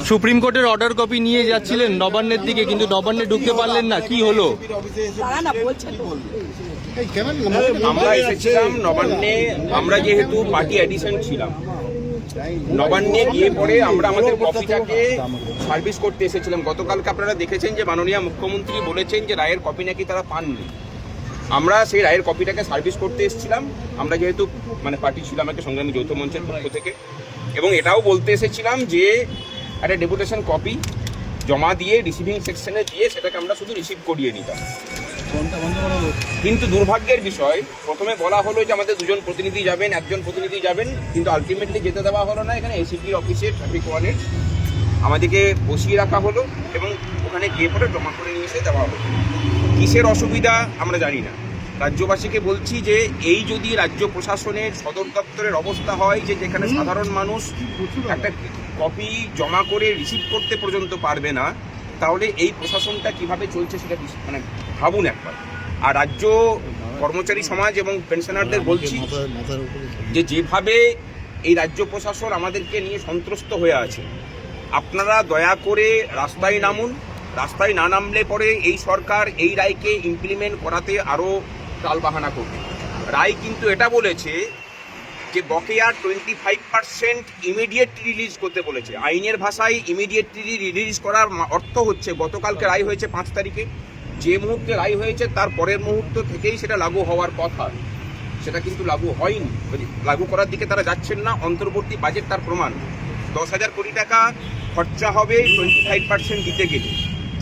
Supreme কোর্টের order copy নিয়ে যাচ্ছিলেন নবান্নের দিকে, কিন্তু নবান্নে ঢুকতে পারলেন না, কি হলো? আমরা এসেছিলাম নবান্নে, আমরা যেহেতু পার্টি এডিশন ছিলাম, নবান্নে গিয়ে পরে আমরা আমাদের কপিটাকে সার্ভিস করতে এসেছিলাম। গতকালকে আপনারা দেখেছেন যে মাননীয় মুখ্যমন্ত্রী বলেছেন যে রায়ের কপি নাকি তারা পাননি। আমরা সেই রায়ের কপিটাকে সার্ভিস করতে এসেছিলাম, আমরা যেহেতু পার্টি ছিলাম একটা সংগ্রামী যৌথ মঞ্চের পক্ষ থেকে, এবং এটাও বলতে এসেছিলাম যে একটা ডেপুটেশন কপি জমা দিয়ে রিসিভিং সেকশনে দিয়ে সেটাকে আমরা শুধু রিসিভ করিয়ে নিতাম। কিন্তু দুর্ভাগ্যের বিষয়, প্রথমে বলা হলো যে আমাদের দুজন প্রতিনিধি যাবেন, একজন প্রতিনিধি যাবেন, কিন্তু আলটিমেটলি যেতে দেওয়া হলো না। এখানে এসিপির অফিসে ট্রাফিক ওয়ার্ডের আমাদেরকে বসিয়ে রাখা হলো এবং ওখানে গিয়ে পরে জমা করে নিয়ে এসে দেওয়া হলো। কিসের অসুবিধা আমরা জানি না। রাজ্যবাসীকে বলছি যে এই যদি রাজ্য প্রশাসনের সদর দপ্তরের অবস্থা হয় যে যেখানে সাধারণ মানুষ একটা কপি জমা করে রিসিভ করতে পর্যন্ত পারবে না, তাহলে এই প্রশাসনটা কিভাবে চলছে সেটা ভাবুন একবার। আর রাজ্য কর্মচারী সমাজ এবং পেনশনারদের বলছি যে যেভাবে এই রাজ্য প্রশাসন আমাদেরকে নিয়ে সন্ত্রস্ত হয়ে আছে, আপনারা দয়া করে রাস্তায় নামুন। রাস্তায় না নামলে পরে এই সরকার এই রায়কে ইমপ্লিমেন্ট করাতে আরও টালবাহানা করবে। রায় কিন্তু এটা বলেছে যে বকেয়া 25% ইমিডিয়েটলি রিলিজ করতে বলেছে। আইনের ভাষায় ইমিডিয়েটলি রিলিজ করার অর্থ হচ্ছে গতকালকে রায় হয়েছে 5 তারিখে, যে মুহূর্তে রায় হয়েছে তার পরের মুহূর্ত থেকেই সেটা লাগু হওয়ার কথা, সেটা কিন্তু লাগু হয়নি। লাগু করার দিকে তারা যাচ্ছেন না। অন্তর্বর্তী বাজেট তার প্রমাণ। 10,000 কোটি টাকা খরচা হবে 25% দিতে গেলে,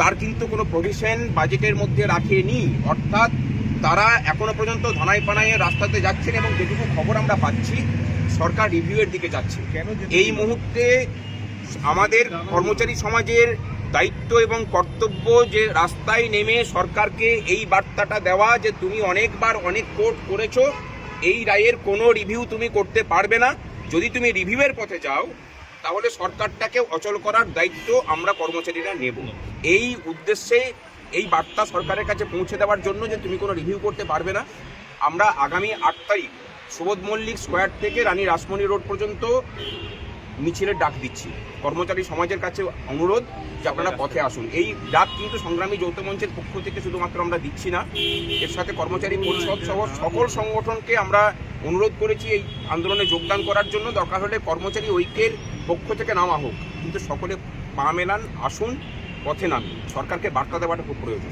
তার কিন্তু কোনো প্রভিশন বাজেটের মধ্যে রাখেনি। অর্থাৎ তারা এখনো পর্যন্ত ধনাই পানাইয়ে রাস্তাতে যাচ্ছেন এবং যেটুকু খবর আমরা পাচ্ছি সরকার রিভিউয়ের দিকে যাচ্ছে। এই মুহূর্তে আমাদের কর্মচারী সমাজের দায়িত্ব এবং কর্তব্য যে রাস্তায় নেমে সরকারকে এই বার্তাটা দেওয়া যে তুমি অনেকবার অনেক কোর্ট করেছো, এই রায়ের কোনো রিভিউ তুমি করতে পারবে না। যদি তুমি রিভিউয়ের পথে যাও তাহলে সরকারটাকে অচল করার দায়িত্ব আমরা কর্মচারীরা নেব। এই উদ্দেশ্যে এই বার্তা সরকারের কাছে পৌঁছে দেওয়ার জন্য যে তুমি কোনো রিভিউ করতে পারবে না, আমরা আগামী 8 তারিখ সুবোধ মল্লিক স্কোয়ার থেকে রানী রাসমণি রোড পর্যন্ত মিছিলের ডাক দিচ্ছি। কর্মচারী সমাজের কাছে অনুরোধ যে আপনারা পথে আসুন। এই ডাক কিন্তু সংগ্রামী যৌথ মঞ্চের পক্ষ থেকে শুধুমাত্র আমরা দিচ্ছি না, এর সাথে কর্মচারী পরিষদ সহ সকল সংগঠনকে আমরা অনুরোধ করেছি এই আন্দোলনে যোগদান করার জন্য। দরকার হলে কর্মচারী ঐক্যের পক্ষ থেকে নামা হোক, কিন্তু সকলে পা মেলান, আসুন, পথে নামি। সরকারকে বার্তা দেওয়াটা খুব প্রয়োজন।